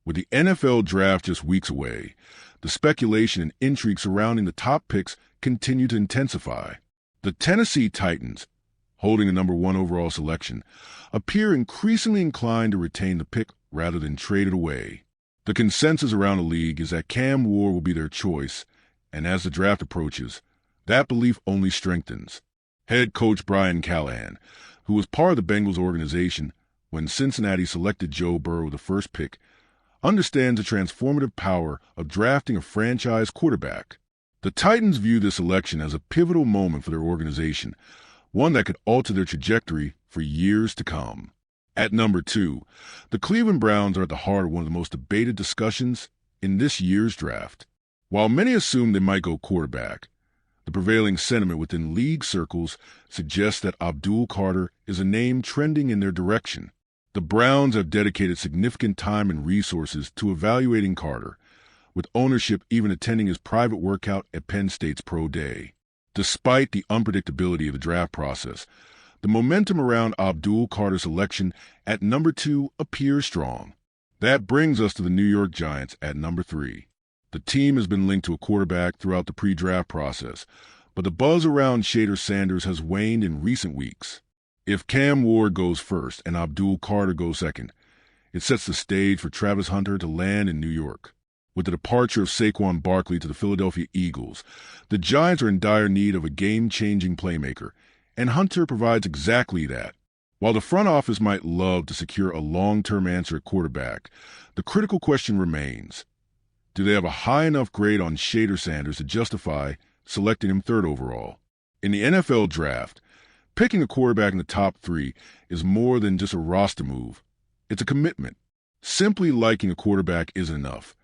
With the NFL draft just weeks away, the speculation and intrigue surrounding the top picks continue to intensify. The Tennessee Titans, holding the number 1 overall selection, appear increasingly inclined to retain the pick rather than trade it away. The consensus around the league is that Cam Ward will be their choice, and as the draft approaches, that belief only strengthens. Head coach Brian Callahan, who was part of the Bengals organization when Cincinnati selected Joe Burrow with the first pick, understands the transformative power of drafting a franchise quarterback. The Titans view this selection as a pivotal moment for their organization, one that could alter their trajectory for years to come. At number 2, the Cleveland Browns are at the heart of one of the most debated discussions in this year's draft. While many assume they might go quarterback, the prevailing sentiment within league circles suggests that Abdul Carter is a name trending in their direction. The Browns have dedicated significant time and resources to evaluating Carter, with ownership even attending his private workout at Penn State's Pro Day. Despite the unpredictability of the draft process, the momentum around Abdul Carter's selection at number 2 appears strong. That brings us to the New York Giants at number 3. The team has been linked to a quarterback throughout the pre-draft process, but the buzz around Shedeur Sanders has waned in recent weeks. If Cam Ward goes first and Abdul Carter goes second, it sets the stage for Travis Hunter to land in New York. With the departure of Saquon Barkley to the Philadelphia Eagles, the Giants are in dire need of a game-changing playmaker, and Hunter provides exactly that. While the front office might love to secure a long-term answer at quarterback, the critical question remains: do they have a high enough grade on Shedeur Sanders to justify selecting him 3rd overall? In the NFL draft, picking a quarterback in the top 3 is more than just a roster move. It's a commitment. Simply liking a quarterback isn't enough.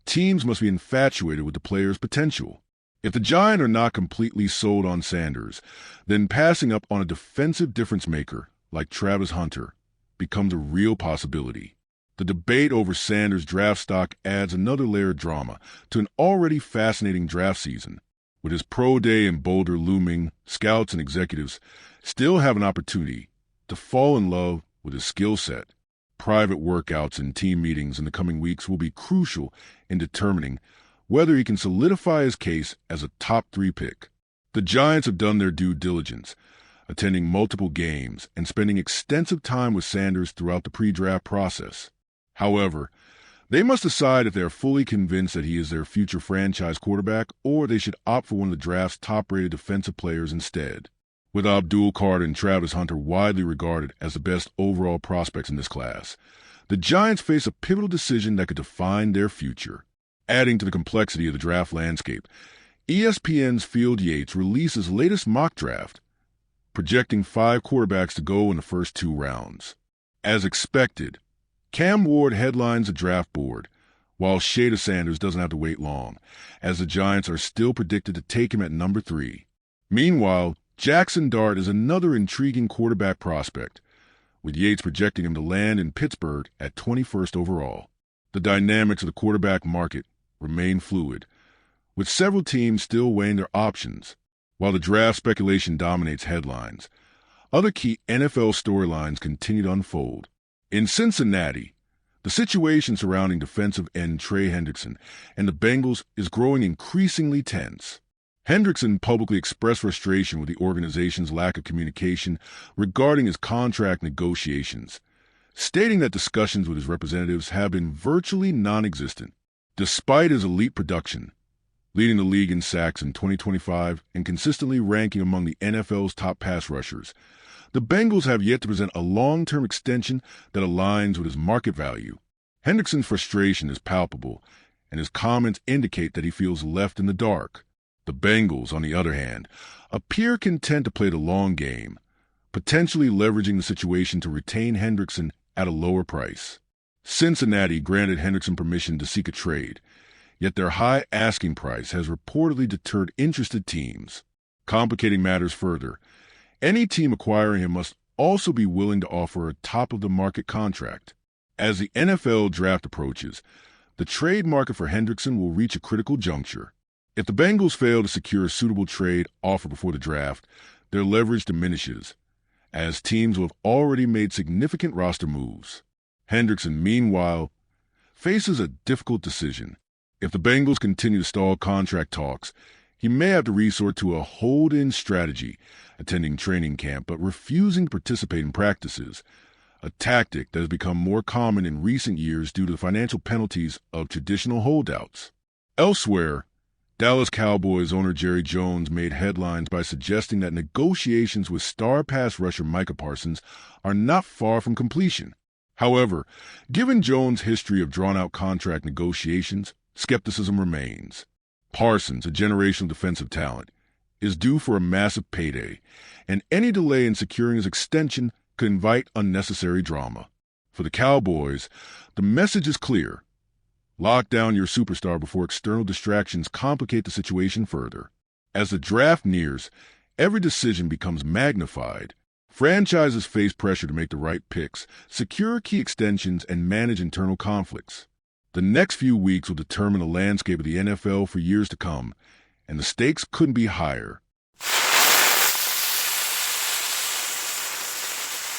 Teams must be infatuated with the player's potential. If the Giants are not completely sold on Sanders, then passing up on a defensive difference maker like Travis Hunter becomes a real possibility. The debate over Sanders' draft stock adds another layer of drama to an already fascinating draft season. With his pro day in Boulder looming, scouts and executives still have an opportunity to fall in love with his skill set. Private workouts and team meetings in the coming weeks will be crucial in determining whether he can solidify his case as a top 3 pick. The Giants have done their due diligence, attending multiple games and spending extensive time with Sanders throughout the pre-draft process. However, they must decide if they are fully convinced that he is their future franchise quarterback, or they should opt for one of the draft's top-rated defensive players instead. With Abdul Carter and Travis Hunter widely regarded as the best overall prospects in this class, the Giants face a pivotal decision that could define their future. Adding to the complexity of the draft landscape, ESPN's Field Yates released his latest mock draft, projecting 5 quarterbacks to go in the first 2 rounds. As expected, Cam Ward headlines the draft board, while Shedeur Sanders doesn't have to wait long, as the Giants are still predicted to take him at number 3. Meanwhile, Jackson Dart is another intriguing quarterback prospect, with Yates projecting him to land in Pittsburgh at 21st overall. The dynamics of the quarterback market remain fluid, with several teams still weighing their options. While the draft speculation dominates headlines, other key NFL storylines continue to unfold. In Cincinnati, the situation surrounding defensive end Trey Hendrickson and the Bengals is growing increasingly tense. Hendrickson publicly expressed frustration with the organization's lack of communication regarding his contract negotiations, stating that discussions with his representatives have been virtually non-existent. Despite his elite production, leading the league in sacks in 2025 and consistently ranking among the NFL's top pass rushers, the Bengals have yet to present a long-term extension that aligns with his market value. Hendrickson's frustration is palpable, and his comments indicate that he feels left in the dark. The Bengals, on the other hand, appear content to play the long game, potentially leveraging the situation to retain Hendrickson at a lower price. Cincinnati granted Hendrickson permission to seek a trade, yet their high asking price has reportedly deterred interested teams. Complicating matters further, any team acquiring him must also be willing to offer a top-of-the-market contract. As the NFL draft approaches, the trade market for Hendrickson will reach a critical juncture. If the Bengals fail to secure a suitable trade offer before the draft, their leverage diminishes, as teams will have already made significant roster moves. Hendrickson, meanwhile, faces a difficult decision. If the Bengals continue to stall contract talks, he may have to resort to a hold-in strategy, attending training camp but refusing to participate in practices, a tactic that has become more common in recent years due to the financial penalties of traditional holdouts. Elsewhere, Dallas Cowboys owner Jerry Jones made headlines by suggesting that negotiations with star pass rusher Micah Parsons are not far from completion. However, given Jones' history of drawn-out contract negotiations, skepticism remains. Parsons, a generational defensive talent, is due for a massive payday, and any delay in securing his extension could invite unnecessary drama. For the Cowboys, the message is clear. Lock down your superstar before external distractions complicate the situation further. As the draft nears, every decision becomes magnified. Franchises face pressure to make the right picks, secure key extensions, and manage internal conflicts. The next few weeks will determine the landscape of the NFL for years to come, and the stakes couldn't be higher.